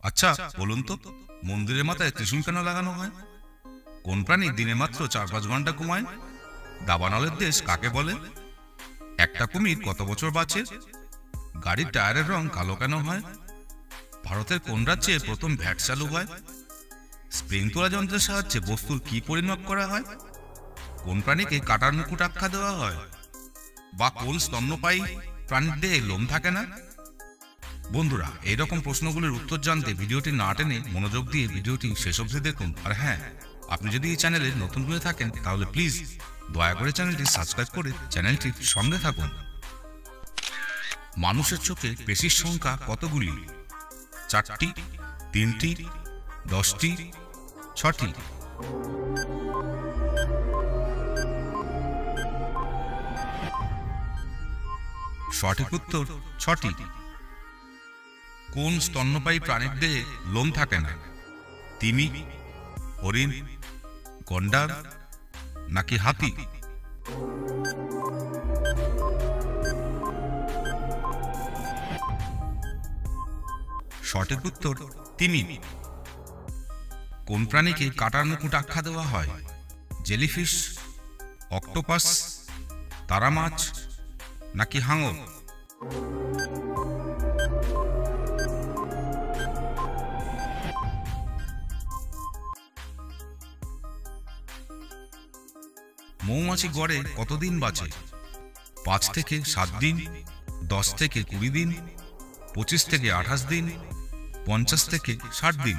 আচ্ছা বলুন তো, মন্দিরের মাথায় ত্রিশূল কেন লাগানো হয়? কোন প্রাণী দিনে মাত্র 4-5 ঘন্টা ঘুমায়? দাবানলের দেশ কাকে বলে? একটা কুমির কত বছর বাঁচে? গাড়ির টায়ারের রং কালো কেন হয়? ভারতের কোন রাজ্যে প্রথম ভ্যাট চালু হয়? স্প্রিং তোলা যন্ত্রের সাহায্যে বস্তুর কি পরিমাপ করা হয়? কোন প্রাণীকে কাটার মুকুট আখ্যা দেওয়া হয়? বা কোন স্তন্যপায়ী প্রাণীর দেহে লোম থাকে না? বন্ধুরা, এইরকম প্রশ্নগুলির উত্তর জানতে ভিডিওটি না টেনে মনোযোগ দিয়ে ভিডিওটি শেষ অবধি দেখুন। আর হ্যাঁ, আপনি যদি এই চ্যানেলে নতুন হয়ে থাকেন তাহলে প্লিজ দয়া করে চ্যানেলটি সাবস্ক্রাইব করে চ্যানেলটির সঙ্গে থাকুন। মানুষের চোখে পেশির সংখ্যা কতগুলি? 4টি, 3টি, 10টি, 6টি? সঠিক উত্তর 6টি। কোন স্তন্যপায়ী প্রাণীর দেহে লোম থাকে না? তিমি, হরিণ, গন্ডার নাকি হাতি? সঠিক উত্তর তিমি। কোন প্রাণীকে কাটার মুকুট আখ্যা দেওয়া হয়? জেলিফিশ, অক্টোপাস, তারা মাছ নাকি হাঙর? মৌমাছি গড়ে কতদিন বাঁচে? 5 থেকে 7 দিন, 10 থেকে 20 দিন, 25 থেকে 28 দিন, 50 থেকে 60 দিন?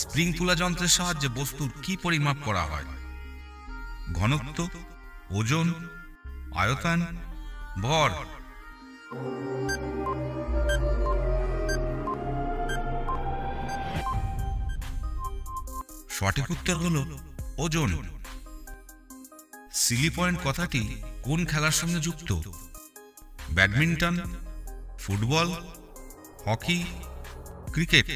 স্প্রিং তুলা যন্ত্রের সাহায্যে বস্তুর কি পরিমাপ করা হয়? ঘনত্ব, ওজন, আয়তন, ভর? সঠিক উত্তর হলো ওজন। সিলি পয়েন্ট কথাটি কোন খেলার সঙ্গে যুক্ত? Badminton, football, hockey, cricket?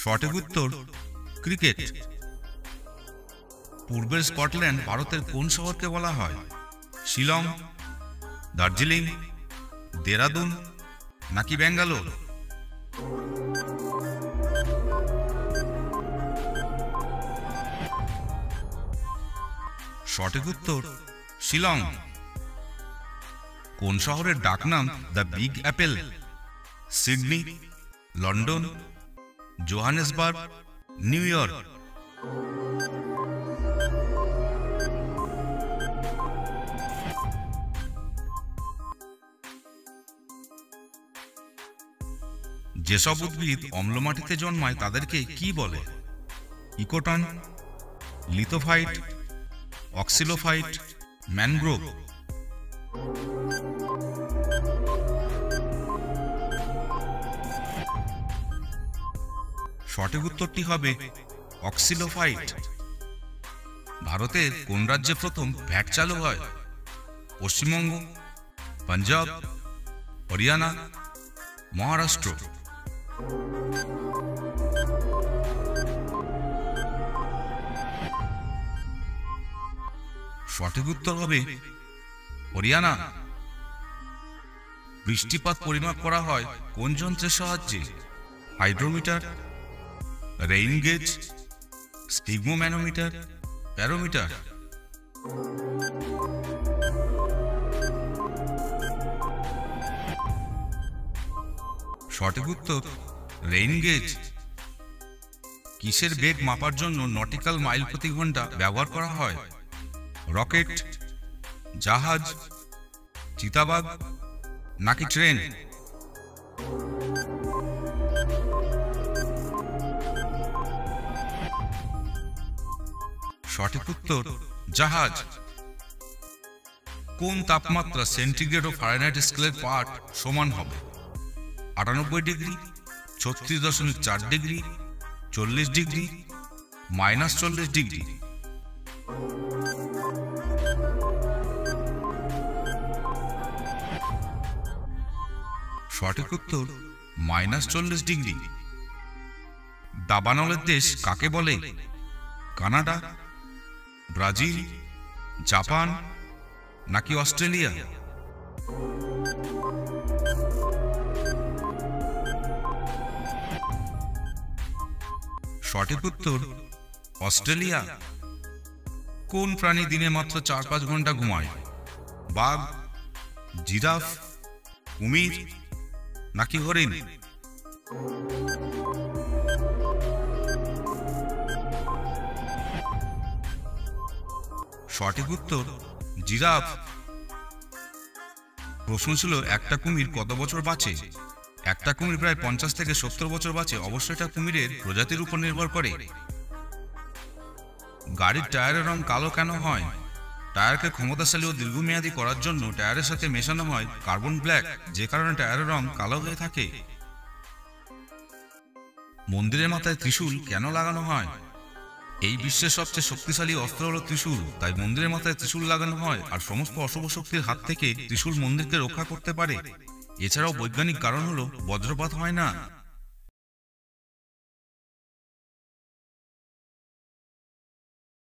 সঠিক উত্তর ক্রিকেট। পূর্বের স্কটল্যান্ড ভারতের কোন শহরকে বলা হয়? শিলং, দার্জিলিং, দেরাদুন নাকি ব্যাঙ্গালোর? সঠিক উত্তর শিলং। কোন শহরের ডাকনাম the big apple? Sydney, London, Johannesburg, New York? যেসব উদ্ভিদ অম্ল মাটিতে জন্মায় তাদেরকে কি বলে? Ecotone, lithophyte, oxylophyte, mangrove? সঠিক উত্তরটি হবে অক্সিলোফাইট। ভারতের কোন রাজ্যে প্রথম ভ্যাট চালু হয়? পশ্চিমবঙ্গ, পাঞ্জাব, হরিয়ানা, মহারাষ্ট্র? সঠিক উত্তর হবে হরিয়ানা। বৃষ্টিপাত পরিমাপ করা হয় কোন যন্ত্রের সাহায্যে? Hydrometer, rain gauge, sphygmomanometer, barometer? সঠিক উত্তর রেইন গেজ। কিসের বেগ মাপার জন্য নটিক্যাল মাইল প্রতি ঘন্টা ব্যবহার করা হয়? রকেট, জাহাজ, চিতাবাঘ নাকি ট্রেন? সঠিক উত্তর জাহাজ। কোন তাপমাত্রা সেন্টিগ্রেড ও ফারেনহাইট স্কেলের পাঠ সমান হবে? 98 ডিগ্রি, 36.4 ডিগ্রি, 40 ডিগ্রি, -40 ডিগ্রি? সঠিক উত্তর -40 ডিগ্রি। দাবানলের দেশ কাকে বলে? কানাডা, ব্রাজিল, জাপান নাকি অস্ট্রেলিয়া? সঠিক উত্তর অস্ট্রেলিয়া। কোন প্রাণী দিনে মাত্র 4-5 ঘন্টা ঘুমায়? বাঘ, জিরাফ, কুমির নাকি হরিণ? সঠিক উত্তর জিরাফ। প্রশ্ন ছিল একটা কুমির কত বছর বাঁচে? একটা কুমির প্রায় 50 থেকে 70 বছর বাঁচে। অবশ্যই এটা কুমিরের প্রজাতির উপর নির্ভর করে। গাড়ির টায়ারের রং কালো কেন হয়? টায়ারকে ক্ষমতাশালী ও দীর্ঘমেয়াদী করার জন্য টায়ারের সাথে মেশানো হয় কার্বন ব্ল্যাক, যে কারণে টায়ারের রং কালো হয়ে থাকে। মন্দিরের মাথায় ত্রিশূল কেন লাগানো হয়? এই বিশ্বের সবচেয়ে শক্তিশালী অস্ত্র হলো ত্রিশূল, তাই মন্দিরের মাথায় ত্রিশূল লাগানো হয়। আর সমস্ত অশুভ শক্তির হাত থেকে ত্রিশূল মন্দিরকে রক্ষা করতে পারে। এছাড়াও বৈজ্ঞানিক কারণ হলো বজ্রপাত হয় না।